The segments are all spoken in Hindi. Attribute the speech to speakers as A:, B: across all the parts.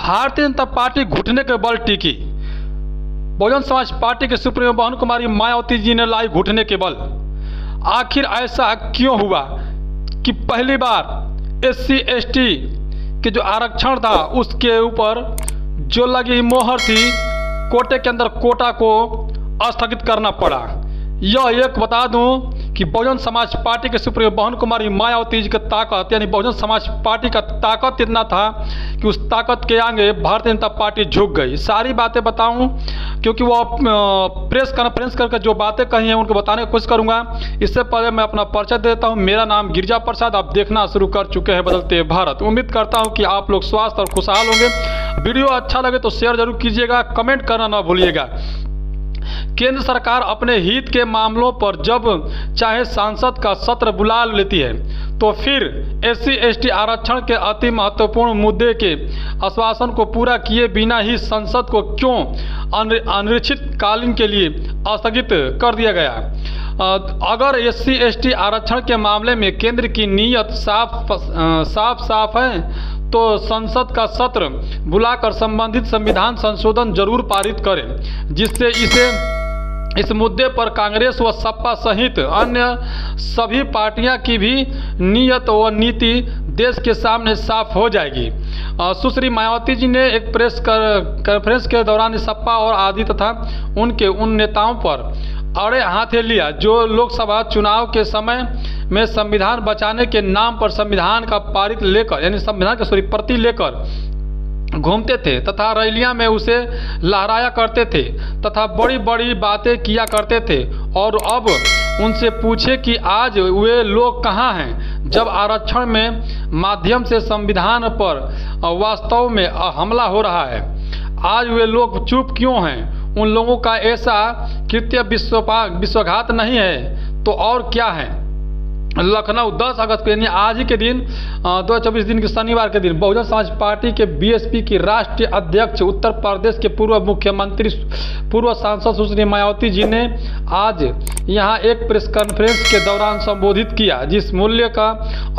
A: भारतीय जनता पार्टी घुटने के बल टिकी। बहुजन समाज पार्टी के सुप्रीमो बहन कुमारी मायावती जी ने लाई घुटने के बल। आखिर ऐसा क्यों हुआ कि पहली बार SC ST के जो आरक्षण था उसके ऊपर जो लगी मोहर थी, कोटे के अंदर कोटा को स्थगित करना पड़ा। यह एक बता दूं कि बहुजन समाज पार्टी के सुप्रीमो बहन कुमारी मायावती जी की ताकत, यानी बहुजन समाज पार्टी का ताकत इतना था कि उस ताकत के आगे भारतीय जनता पार्टी झुक गई। सारी बातें बताऊं क्योंकि वो प्रेस कॉन्फ्रेंस करके जो बातें कही हैं उनको बताने की कोशिश करूंगा। इससे पहले मैं अपना परिचय देता हूं। मेरा नाम गिरिजा प्रसाद, आप देखना शुरू कर चुके हैं बदलते भारत। उम्मीद करता हूं कि आप लोग स्वस्थ और खुशहाल होंगे। वीडियो अच्छा लगे तो शेयर जरूर कीजिएगा, कमेंट करना ना भूलिएगा। केंद्र सरकार अपने हित के मामलों पर जब चाहे सांसद का सत्र बुला लेती है तो फिर SC ST आरक्षण के अति महत्वपूर्ण मुद्दे के आश्वासन को पूरा किए बिना ही संसद को क्यों अनिश्चितकालीन के लिए स्थगित कर दिया गया। अगर SC ST आरक्षण के मामले में केंद्र की नीयत साफ है तो संसद का सत्र बुलाकर संबंधित संविधान संशोधन जरूर पारित करें, जिससे इस मुद्दे पर कांग्रेस व सपा सहित अन्य सभी पार्टियां की भी नीयत व नीति देश के सामने साफ हो जाएगी। सुश्री मायावती जी ने एक प्रेस कॉन्फ्रेंस के दौरान सपा और आदि तथा उनके उन नेताओं पर अड़े हाथे लिया जो लोकसभा चुनाव के समय में संविधान बचाने के नाम पर संविधान का पारित लेकर, यानी संविधान की प्रति लेकर घूमते थे तथा रैलियां में उसे लहराया करते थे तथा बड़ी बड़ी बातें किया करते थे। और अब उनसे पूछे कि आज वे लोग कहाँ हैं जब आरक्षण में माध्यम से संविधान पर वास्तव में हमला हो रहा है। आज वे लोग चुप क्यों हैं? उन लोगों का ऐसा कृत्य विश्वासघात नहीं है तो और क्या है। लखनऊ 10 अगस्त को, यानी आज ही के दिन 2024 दिन के शनिवार के दिन बहुजन समाज पार्टी के BSP की राष्ट्रीय अध्यक्ष, उत्तर प्रदेश के पूर्व मुख्यमंत्री, पूर्व सांसद सुश्री मायावती जी ने आज यहां एक प्रेस कॉन्फ्रेंस के दौरान संबोधित किया, जिस मूल्य का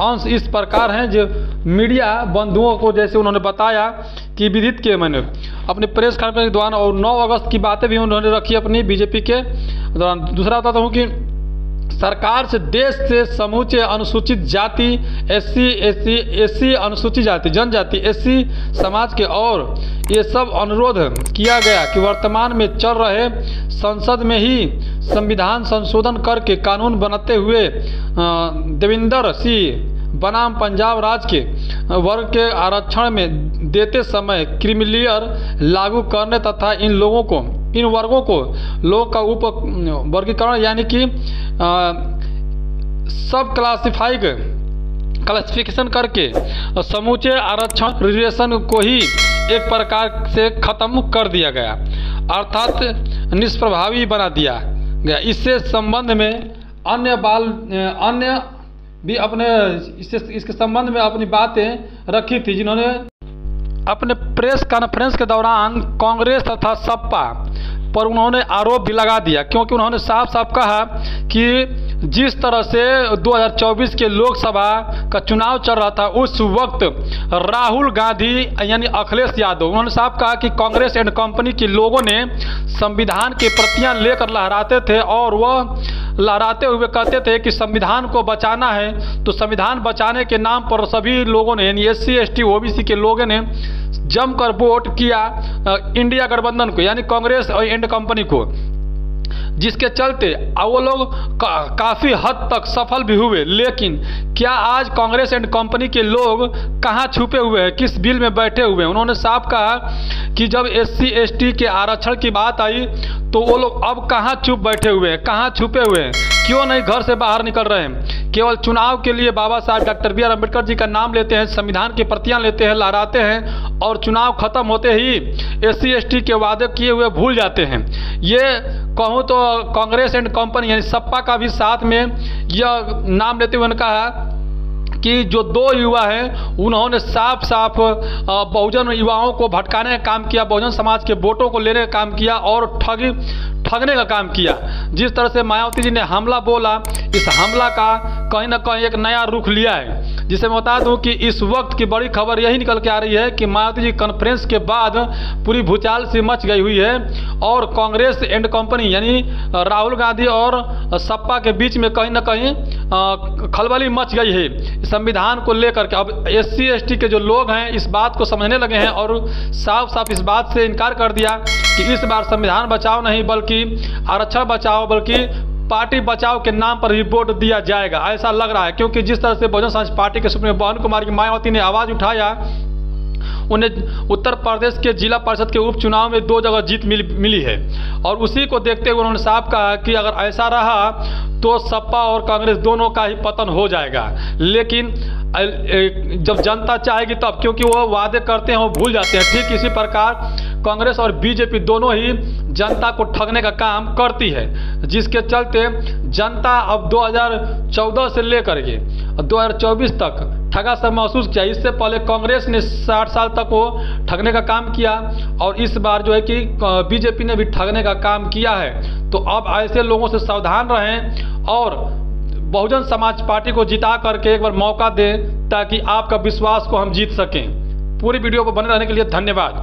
A: अंश इस प्रकार है जो मीडिया बंधुओं को, जैसे उन्होंने बताया कि विदित किए मैंने अपने प्रेस कॉन्फ्रेंस के दौरान, और 9 अगस्त की बातें भी उन्होंने रखी अपनी बीजेपी के दौरान। दूसरा बताता हूँ कि सरकार से देश से समूचे अनुसूचित जाति SC अनुसूचित जाति जनजाति SC समाज के और ये सब अनुरोध किया गया कि वर्तमान में चल रहे संसद में ही संविधान संशोधन करके कानून बनाते हुए देवेंद्र सिंह बनाम पंजाब राज्य के वर्ग के आरक्षण में देते समय क्रीमीलेयर लागू करने तथा इन वर्गों को लोगों का उप वर्गीकरण, यानी कि सब क्लासिफिकेशन करके समूचे आरक्षण रिजर्वेशन को ही एक प्रकार से खत्म कर दिया गया, अर्थात निष्प्रभावी बना दिया गया। इससे संबंध में अन्य भी इसके संबंध में अपनी बातें रखी थी, जिन्होंने अपने प्रेस कॉन्फ्रेंस के दौरान कांग्रेस तथा सपा पर उन्होंने आरोप भी लगा दिया, क्योंकि उन्होंने साफ साफ कहा कि जिस तरह से 2024 के लोकसभा का चुनाव चल रहा था उस वक्त राहुल गांधी यानी अखिलेश यादव, उन्होंने साफ कहा कि कांग्रेस एंड कंपनी के लोगों ने संविधान की प्रतियां लेकर लहराते थे और वह लहराते हुए कहते थे कि संविधान को बचाना है। तो संविधान बचाने के नाम पर सभी लोगों ने, यानी SC ST OBC के लोगों ने जमकर वोट किया इंडिया गठबंधन को, यानी कांग्रेस एंड कंपनी को, जिसके चलते वो लोग काफ़ी हद तक सफल भी हुए। लेकिन क्या आज कांग्रेस एंड कंपनी के लोग कहाँ छुपे हुए हैं, किस बिल में बैठे हुए हैं? उन्होंने साफ कहा कि जब SC ST के आरक्षण की बात आई तो वो लोग अब कहाँ चुप बैठे हुए हैं, कहाँ छुपे हुए हैं, क्यों नहीं घर से बाहर निकल रहे हैं? केवल चुनाव के लिए बाबा साहब डॉक्टर BR अम्बेडकर जी का नाम लेते हैं, संविधान की प्रतियां लेते हैं, लहराते हैं और चुनाव खत्म होते ही SC ST के वादे किए हुए भूल जाते हैं। ये कहूँ तो कांग्रेस एंड कंपनी यानी सपा का भी साथ में यह नाम लेते हुए कहा कि जो 2 युवा हैं उन्होंने साफ बहुजन युवाओं को भटकाने का काम किया, बहुजन समाज के वोटों को लेने का काम किया और ठगने का काम किया। जिस तरह से मायावती जी ने हमला बोला, इस हमला का कहीं ना कहीं एक नया रुख लिया है। जिसे मैं बता दूं कि इस वक्त की बड़ी खबर यही निकल के आ रही है कि मायावती जी कॉन्फ्रेंस के बाद पूरी भूचाल सी मच गई हुई है और कांग्रेस एंड कंपनी यानी राहुल गांधी और सपा के बीच में कहीं ना कहीं खलबली मच गई है संविधान को लेकर के। अब SC ST के जो लोग हैं इस बात को समझने लगे हैं और साफ साफ इस बात से इनकार कर दिया कि इस बार संविधान बचाओ नहीं बल्कि आरक्षण बचाओ, बल्कि पार्टी बचाओ के नाम पर ही वोट दिया जाएगा, ऐसा लग रहा है। क्योंकि जिस तरह से बहुजन समाज पार्टी के सुप्रीमो बहन कुमारी मायावती ने आवाज़ उठाया, उन्हें उत्तर प्रदेश के जिला परिषद के उपचुनाव में 2 जगह जीत मिली है और उसी को देखते हुए उन्होंने साफ कहा कि अगर ऐसा रहा तो सपा और कांग्रेस दोनों का ही पतन हो जाएगा। लेकिन जब जनता चाहेगी तब, क्योंकि वो वादे करते हैं वो भूल जाते हैं। ठीक इसी प्रकार कांग्रेस और बीजेपी दोनों ही जनता को ठगने का काम करती है, जिसके चलते जनता अब 2014 से लेकर के 2024 तक ठगा सा महसूस किया। इससे पहले कांग्रेस ने 60 साल तक वो ठगने का काम किया और इस बार जो है कि बीजेपी ने भी ठगने का काम किया है। तो अब ऐसे लोगों से सावधान रहें और बहुजन समाज पार्टी को जिता करके एक बार मौका दें ताकि आपका विश्वास को हम जीत सकें। पूरी वीडियो पर बने रहने के लिए धन्यवाद।